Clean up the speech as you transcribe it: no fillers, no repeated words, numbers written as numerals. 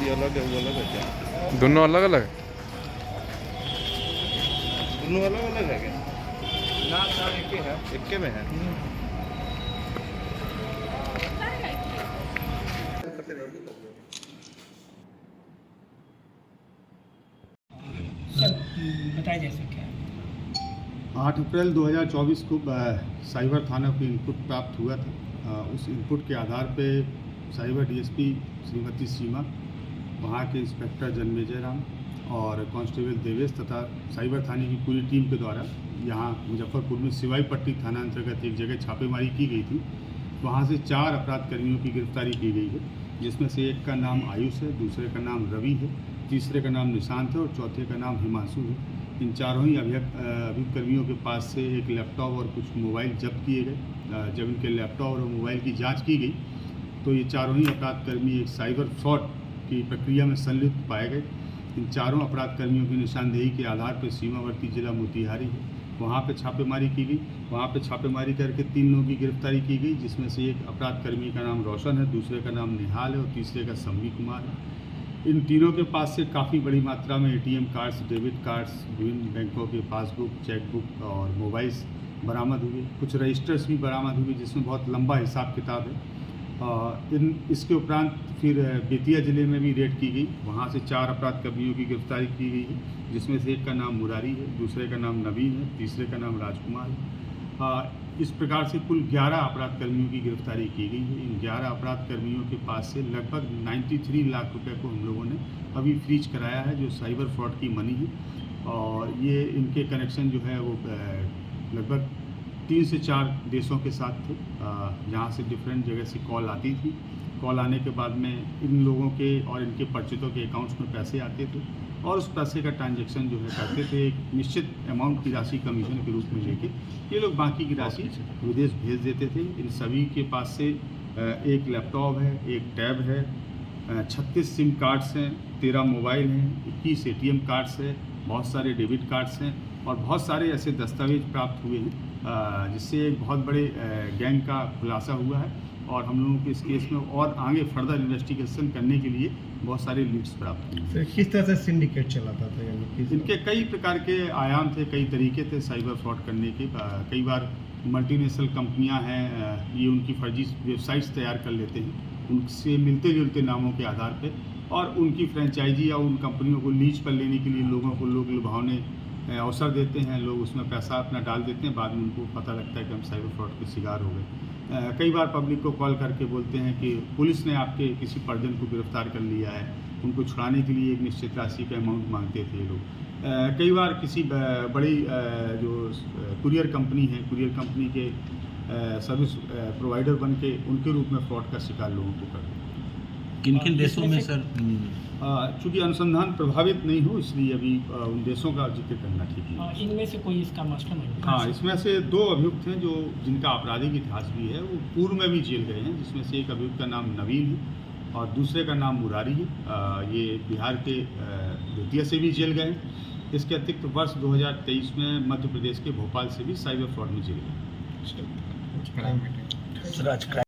ये अलग है वो अलग है क्या? दोनों अलग अलग है? दोनों अलग अलग है क्या? ना एक है, एक में है। सर बताइए जैसे क्या 8 अप्रैल 2024 को साइबर थाना को इनपुट प्राप्त हुआ था। उस इनपुट के आधार पे साइबर डीएसपी श्रीमती सीमा, वहाँ के इंस्पेक्टर जन्मेजय राम और कांस्टेबल देवेश तथा साइबर थाने की पूरी टीम के द्वारा यहाँ मुजफ्फरपुर में सिवाई पट्टी थाना अंतर्गत एक जगह छापेमारी की गई थी। वहाँ से 4 अपराध कर्मियों की गिरफ्तारी की गई है, जिसमें से एक का नाम आयुष है, दूसरे का नाम रवि है, तीसरे का नाम निशांत है और चौथे का नाम हिमांशु है। इन चारों ही अभियुक्त कर्मियों के पास से एक लैपटॉप और कुछ मोबाइल जब्त किए गए। जब इनके लैपटॉप और मोबाइल की जांच की गई तो ये चारों ही अपराध कर्मी एक साइबर फ्रॉड की प्रक्रिया में संलिप्त पाए गए। इन चारों अपराध कर्मियों की निशानदेही के आधार पर सीमावर्ती जिला मोतिहारी है, वहाँ पे छापेमारी की गई। वहाँ पे छापेमारी करके 3 लोगों की गिरफ्तारी की गई, जिसमें से एक अपराध कर्मी का नाम रोशन है, दूसरे का नाम निहाल है और तीसरे का सम्मी कुमार है। इन तीनों के पास से काफ़ी बड़ी मात्रा में एटीएम कार्ड्स, डेबिट कार्ड्स, विभिन्न बैंकों के पासबुक, चेकबुक और मोबाइल्स बरामद हुए। कुछ रजिस्टर्स भी बरामद हुए, जिसमें बहुत लंबा हिसाब किताब है। इसके उपरांत फिर बेतिया ज़िले में भी रेड की गई। वहाँ से 4 अपराध कर्मियों की गिरफ्तारी की गई है, जिसमें से एक का नाम मुरारी है, दूसरे का नाम नवीन है, तीसरे का नाम राजकुमार है। इस प्रकार से कुल 11 अपराध कर्मियों की गिरफ्तारी की गई है। इन 11 अपराध कर्मियों के पास से लगभग 93 लाख रुपए को हम लोगों ने अभी फ्रीज कराया है, जो साइबर फ्रॉड की मनी है। और ये इनके कनेक्शन जो है वो लगभग 3 से 4 देशों के साथ थे, जहाँ से डिफरेंट जगह से कॉल आती थी। कॉल आने के बाद में इन लोगों के और इनके परिचितों के अकाउंट्स में पैसे आते थे और उस पैसे का ट्रांजैक्शन जो है करते थे। एक निश्चित अमाउंट की राशि कमीशन के रूप में लेके ये लोग बाकी की राशि विदेश भेज देते थे। इन सभी के पास से एक लैपटॉप है, एक टैब है, 36 सिम कार्ड्स हैं, 13 मोबाइल हैं, 21 एटीएम कार्ड्स हैं, बहुत सारे डेबिट कार्ड्स हैं और बहुत सारे ऐसे दस्तावेज प्राप्त हुए हैं, जिससे एक बहुत बड़े गैंग का खुलासा हुआ है। और हम लोगों को इस केस में और आगे फर्दर इन्वेस्टिगेशन करने के लिए बहुत सारे लीड्स प्राप्त हुए। तो किस तरह से सिंडिकेट चलाता था यानी इनके कई प्रकार के आयाम थे, कई तरीके थे साइबर फ्रॉड करने के। कई बार मल्टीनेशनल कंपनियां हैं, ये उनकी फर्जी वेबसाइट्स तैयार कर लेते हैं उनसे मिलते जुलते नामों के आधार पे, और उनकी फ्रेंचाइजी या उन कंपनियों को लीज पर लेने के लिए लोगों को लोग लुभावने अवसर देते हैं। लोग उसमें पैसा अपना डाल देते हैं, बाद में उनको पता लगता है कि हम साइबर फ्रॉड के शिकार हो गए। कई बार पब्लिक को कॉल करके बोलते हैं कि पुलिस ने आपके किसी परिजन को गिरफ्तार कर लिया है, उनको छुड़ाने के लिए एक निश्चित राशि का अमाउंट मांगते थे ये लोग। कई बार किसी बड़ी जो कुरियर कंपनी है, कुरियर कंपनी के सर्विस प्रोवाइडर बन के उनके रूप में फ्रॉड का शिकार लोगों को करते हैं। किन किन देशों में सर? चूँकि अनुसंधान प्रभावित नहीं हो, इसलिए अभी उन देशों का जिक्र करना ठीक है। इनमें से कोई इसका मास्टरमाइंड? हाँ, इसमें से 2 अभियुक्त हैं जो जिनका आपराधिक इतिहास भी है, वो पूर्व में भी जेल गए हैं, जिसमें से एक अभियुक्त का नाम नवीन है और दूसरे का नाम मुरारी है। ये बिहार के बेतिया से भी जेल गए हैं। इसके अतिरिक्त वर्ष 2023 में मध्य प्रदेश के भोपाल से भी साइबर फ्रॉड में जेल गए।